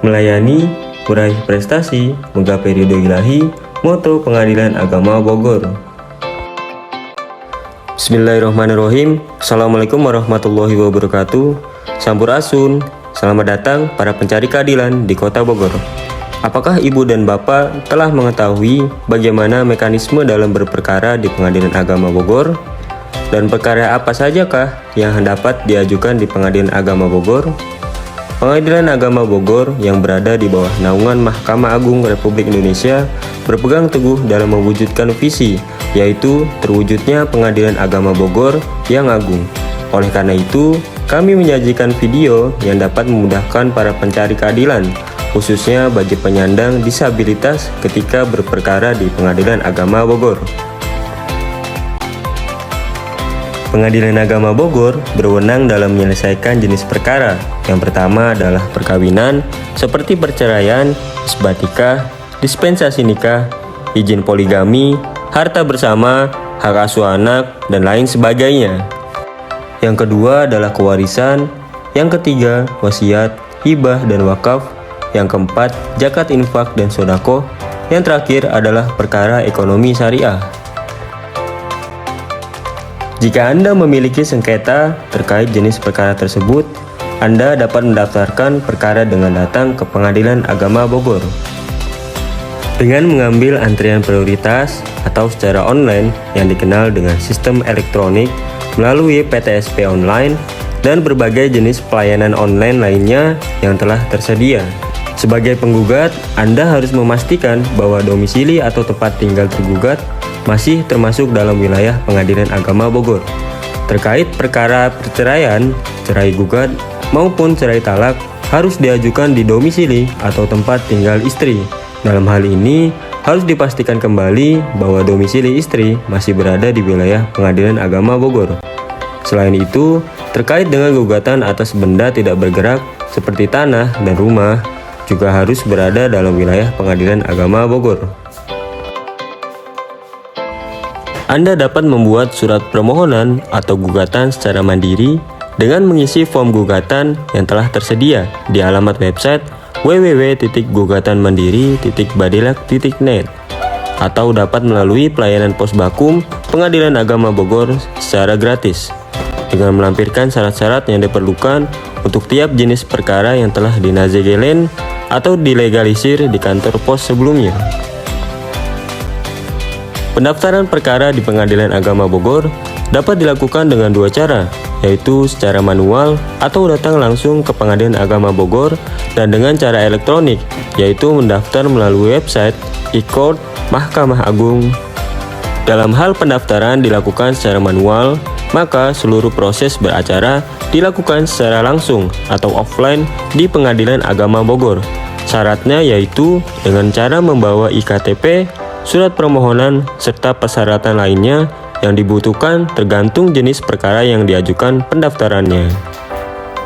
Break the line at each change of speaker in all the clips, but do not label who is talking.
melayani, meraih prestasi, menggapai ridho ilahi, moto Pengadilan Agama Bogor. Bismillahirrahmanirrahim. Assalamualaikum warahmatullahi wabarakatuh. Sampurasun. Selamat datang para pencari keadilan di Kota Bogor. Apakah Ibu dan Bapak telah mengetahui bagaimana mekanisme dalam berperkara di Pengadilan Agama Bogor? Dan perkara apa sajakah yang dapat diajukan di Pengadilan Agama Bogor? Pengadilan Agama Bogor yang berada di bawah naungan Mahkamah Agung Republik Indonesia berpegang teguh dalam mewujudkan visi, yaitu terwujudnya Pengadilan Agama Bogor yang agung. Oleh karena itu, kami menyajikan video yang dapat memudahkan para pencari keadilan, khususnya bagi penyandang disabilitas ketika berperkara di Pengadilan Agama Bogor. Pengadilan Agama Bogor berwenang dalam menyelesaikan jenis perkara. Yang pertama adalah perkawinan, seperti perceraian, isbat nikah, dispensasi nikah, izin poligami, harta bersama, hak asuh anak, dan lain sebagainya. Yang kedua adalah kewarisan. Yang ketiga, wasiat, hibah, dan wakaf. Yang keempat, zakat, infak, dan sodako. Yang terakhir adalah perkara ekonomi syariah. Jika Anda memiliki sengketa terkait jenis perkara tersebut, Anda dapat mendaftarkan perkara dengan datang ke Pengadilan Agama Bogor. Dengan mengambil antrian prioritas atau secara online yang dikenal dengan sistem elektronik melalui PTSP online dan berbagai jenis pelayanan online lainnya yang telah tersedia. Sebagai penggugat, Anda harus memastikan bahwa domisili atau tempat tinggal tergugat masih termasuk dalam wilayah Pengadilan Agama Bogor. Terkait perkara perceraian, cerai gugat, maupun cerai talak harus diajukan di domisili atau tempat tinggal istri. Dalam hal ini, harus dipastikan kembali bahwa domisili istri masih berada di wilayah Pengadilan Agama Bogor. Selain itu, terkait dengan gugatan atas benda tidak bergerak seperti tanah dan rumah, juga harus berada dalam wilayah Pengadilan Agama Bogor. Anda dapat membuat surat permohonan atau gugatan secara mandiri dengan mengisi form gugatan yang telah tersedia di alamat website www.gugatanmandiri.badilak.net atau dapat melalui pelayanan pos bakum Pengadilan Agama Bogor secara gratis dengan melampirkan syarat-syarat yang diperlukan untuk tiap jenis perkara yang telah dinazegelen atau dilegalisir di kantor pos sebelumnya. Pendaftaran perkara di Pengadilan Agama Bogor dapat dilakukan dengan dua cara, yaitu secara manual atau datang langsung ke Pengadilan Agama Bogor, dan dengan cara elektronik, yaitu mendaftar melalui website e-court Mahkamah Agung. Dalam hal pendaftaran dilakukan secara manual, maka seluruh proses beracara dilakukan secara langsung atau offline di Pengadilan Agama Bogor. Syaratnya yaitu dengan cara membawa IKTP, surat permohonan, serta persyaratan lainnya yang dibutuhkan tergantung jenis perkara yang diajukan pendaftarannya.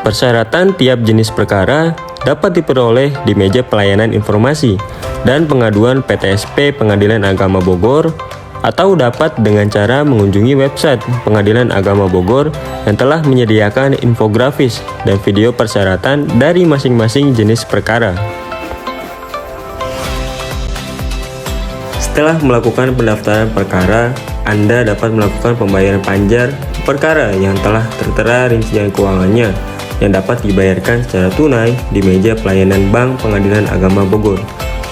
Persyaratan tiap jenis perkara dapat diperoleh di meja pelayanan informasi dan pengaduan PTSP Pengadilan Agama Bogor, atau dapat dengan cara mengunjungi website Pengadilan Agama Bogor yang telah menyediakan infografis dan video persyaratan dari masing-masing jenis perkara. Setelah melakukan pendaftaran perkara, Anda dapat melakukan pembayaran panjar perkara yang telah tertera rincian keuangannya yang dapat dibayarkan secara tunai di meja pelayanan Bank Pengadilan Agama Bogor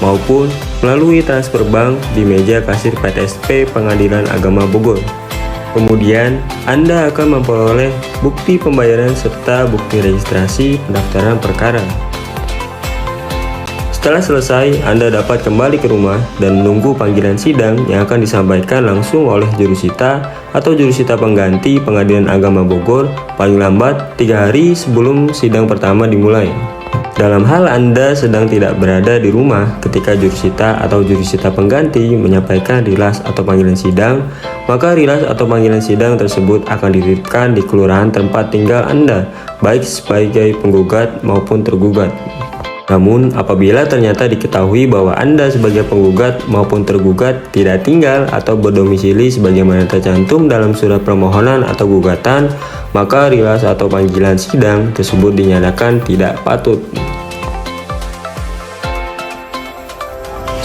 maupun melalui transfer bank di meja kasir PTSP Pengadilan Agama Bogor. Kemudian, Anda akan memperoleh bukti pembayaran serta bukti registrasi pendaftaran perkara. Setelah selesai, Anda dapat kembali ke rumah dan menunggu panggilan sidang yang akan disampaikan langsung oleh jurusita atau jurusita pengganti Pengadilan Agama Bogor paling lambat 3 hari sebelum sidang pertama dimulai. Dalam hal Anda sedang tidak berada di rumah ketika jurusita atau jurusita pengganti menyampaikan rilas atau panggilan sidang, maka rilas atau panggilan sidang tersebut akan dititipkan di kelurahan tempat tinggal Anda, baik sebagai penggugat maupun tergugat. Namun, apabila ternyata diketahui bahwa Anda sebagai penggugat maupun tergugat tidak tinggal atau berdomisili sebagaimana tercantum dalam surat permohonan atau gugatan, maka rilas atau panggilan sidang tersebut dinyatakan tidak patut.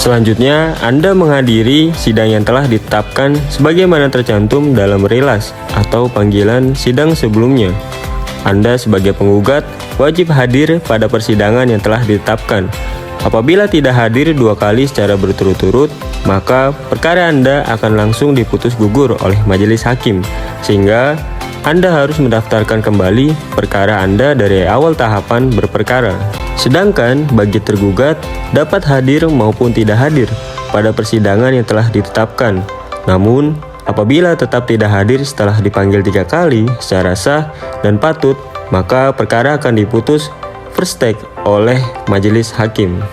Selanjutnya, Anda menghadiri sidang yang telah ditetapkan sebagaimana tercantum dalam rilas atau panggilan sidang sebelumnya. Anda sebagai penggugat wajib hadir pada persidangan yang telah ditetapkan. Apabila tidak hadir 2 kali secara berturut-turut, maka perkara Anda akan langsung diputus gugur oleh majelis hakim, sehingga Anda harus mendaftarkan kembali perkara Anda dari awal tahapan berperkara. Sedangkan bagi tergugat dapat hadir maupun tidak hadir pada persidangan yang telah ditetapkan. Namun, apabila tetap tidak hadir setelah dipanggil 3 kali secara sah dan patut, maka perkara akan diputus first take oleh majelis hakim.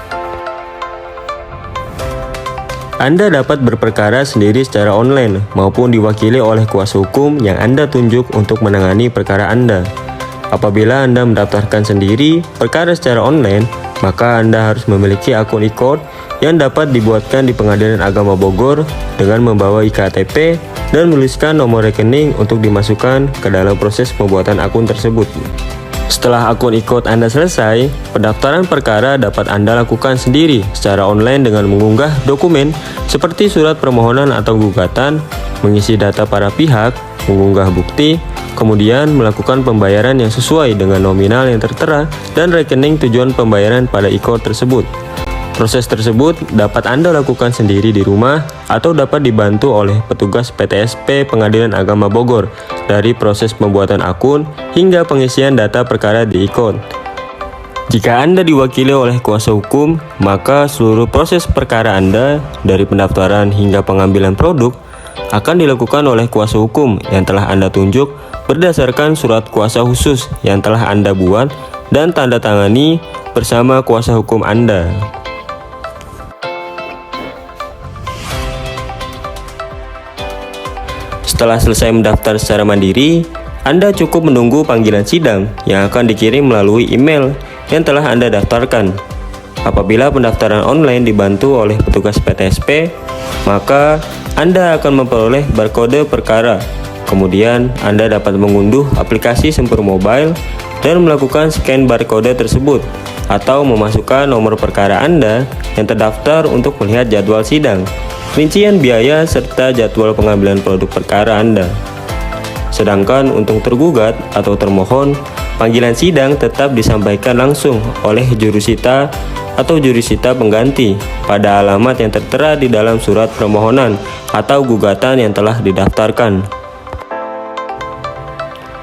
Anda dapat berperkara sendiri secara online maupun diwakili oleh kuasa hukum yang Anda tunjuk untuk menangani perkara Anda. Apabila Anda mendaftarkan sendiri perkara secara online, maka Anda harus memiliki akun e-court yang dapat dibuatkan di Pengadilan Agama Bogor dengan membawa iktp dan menuliskan nomor rekening untuk dimasukkan ke dalam proses pembuatan akun tersebut. Setelah akun e-court Anda selesai, pendaftaran perkara dapat Anda lakukan sendiri secara online dengan mengunggah dokumen seperti surat permohonan atau gugatan, mengisi data para pihak, mengunggah bukti, kemudian melakukan pembayaran yang sesuai dengan nominal yang tertera dan rekening tujuan pembayaran pada e-court tersebut. Proses tersebut dapat Anda lakukan sendiri di rumah atau dapat dibantu oleh petugas PTSP Pengadilan Agama Bogor dari proses pembuatan akun hingga pengisian data perkara di e-court. Jika Anda diwakili oleh kuasa hukum, maka seluruh proses perkara Anda dari pendaftaran hingga pengambilan produk akan dilakukan oleh kuasa hukum yang telah Anda tunjuk berdasarkan surat kuasa khusus yang telah Anda buat dan tanda tangani bersama kuasa hukum Anda. Setelah selesai mendaftar secara mandiri, Anda cukup menunggu panggilan sidang yang akan dikirim melalui email yang telah Anda daftarkan. Apabila pendaftaran online dibantu oleh petugas PTSP, maka Anda akan memperoleh barkode perkara. Kemudian Anda dapat mengunduh aplikasi Sempur Mobile dan melakukan scan barcode tersebut atau memasukkan nomor perkara Anda yang terdaftar untuk melihat jadwal sidang, rincian biaya, serta jadwal pengambilan produk perkara Anda. Sedangkan untuk tergugat atau termohon, panggilan sidang tetap disampaikan langsung oleh jurusita atau jurusita pengganti pada alamat yang tertera di dalam surat permohonan atau gugatan yang telah didaftarkan.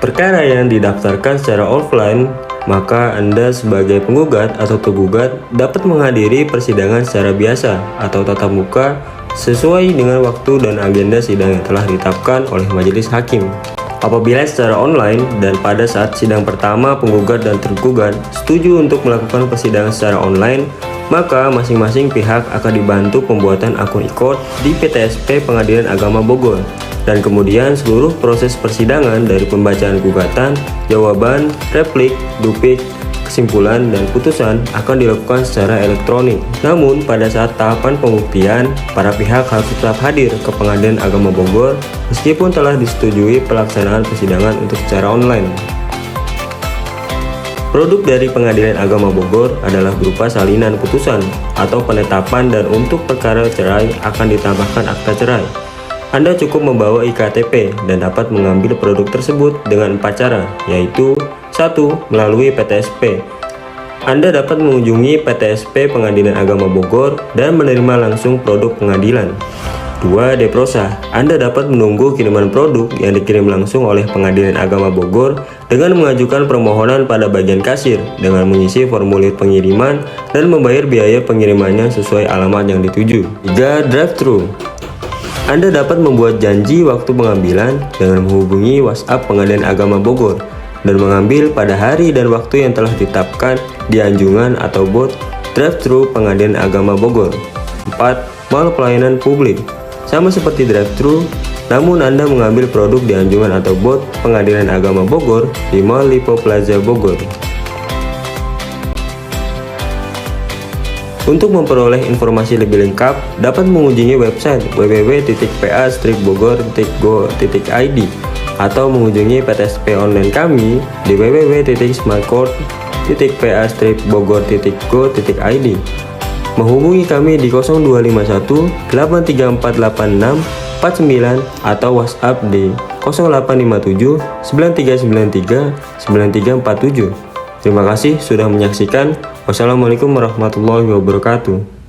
Perkara yang didaftarkan secara offline, maka Anda sebagai penggugat atau tergugat dapat menghadiri persidangan secara biasa atau tatap muka sesuai dengan waktu dan agenda sidang yang telah ditetapkan oleh majelis hakim. Apabila secara online dan pada saat sidang pertama penggugat dan tergugat setuju untuk melakukan persidangan secara online, maka masing-masing pihak akan dibantu pembuatan akun e-court di PTSP Pengadilan Agama Bogor, dan kemudian seluruh proses persidangan dari pembacaan gugatan, jawaban, replik, duplik, kesimpulan, dan putusan akan dilakukan secara elektronik. Namun pada saat tahapan pembuktian, para pihak harus tetap hadir ke Pengadilan Agama Bogor meskipun telah disetujui pelaksanaan persidangan untuk secara online. Produk dari Pengadilan Agama Bogor adalah berupa salinan putusan atau penetapan, dan untuk perkara cerai akan ditambahkan akta cerai. Anda cukup membawa iktp dan dapat mengambil produk tersebut dengan 4 cara, yaitu 1. Melalui PTSP. Anda dapat mengunjungi PTSP Pengadilan Agama Bogor dan menerima langsung produk pengadilan. 2. Deprosa. Anda dapat menunggu kiriman produk yang dikirim langsung oleh Pengadilan Agama Bogor dengan mengajukan permohonan pada bagian kasir dengan mengisi formulir pengiriman dan membayar biaya pengirimannya sesuai alamat yang dituju. 3. Drive-thru. Anda dapat membuat janji waktu pengambilan dengan menghubungi WhatsApp Pengadilan Agama Bogor dan mengambil pada hari dan waktu yang telah ditetapkan di anjungan atau booth drive-thru Pengadilan Agama Bogor. 4. Mall pelayanan publik. Sama seperti drive-thru, namun Anda mengambil produk di anjungan atau booth Pengadilan Agama Bogor di Mall Lipo Plaza Bogor. Untuk memperoleh informasi lebih lengkap, dapat mengunjungi website www.pa-bogor.go.id atau mengunjungi PTSP online kami di www.smartcourt.pa-bogor.go.id. Menghubungi kami di 0251 83486 49 atau WhatsApp di 0857 9393 9347. Terima kasih sudah menyaksikan. Wassalamualaikum warahmatullahi wabarakatuh.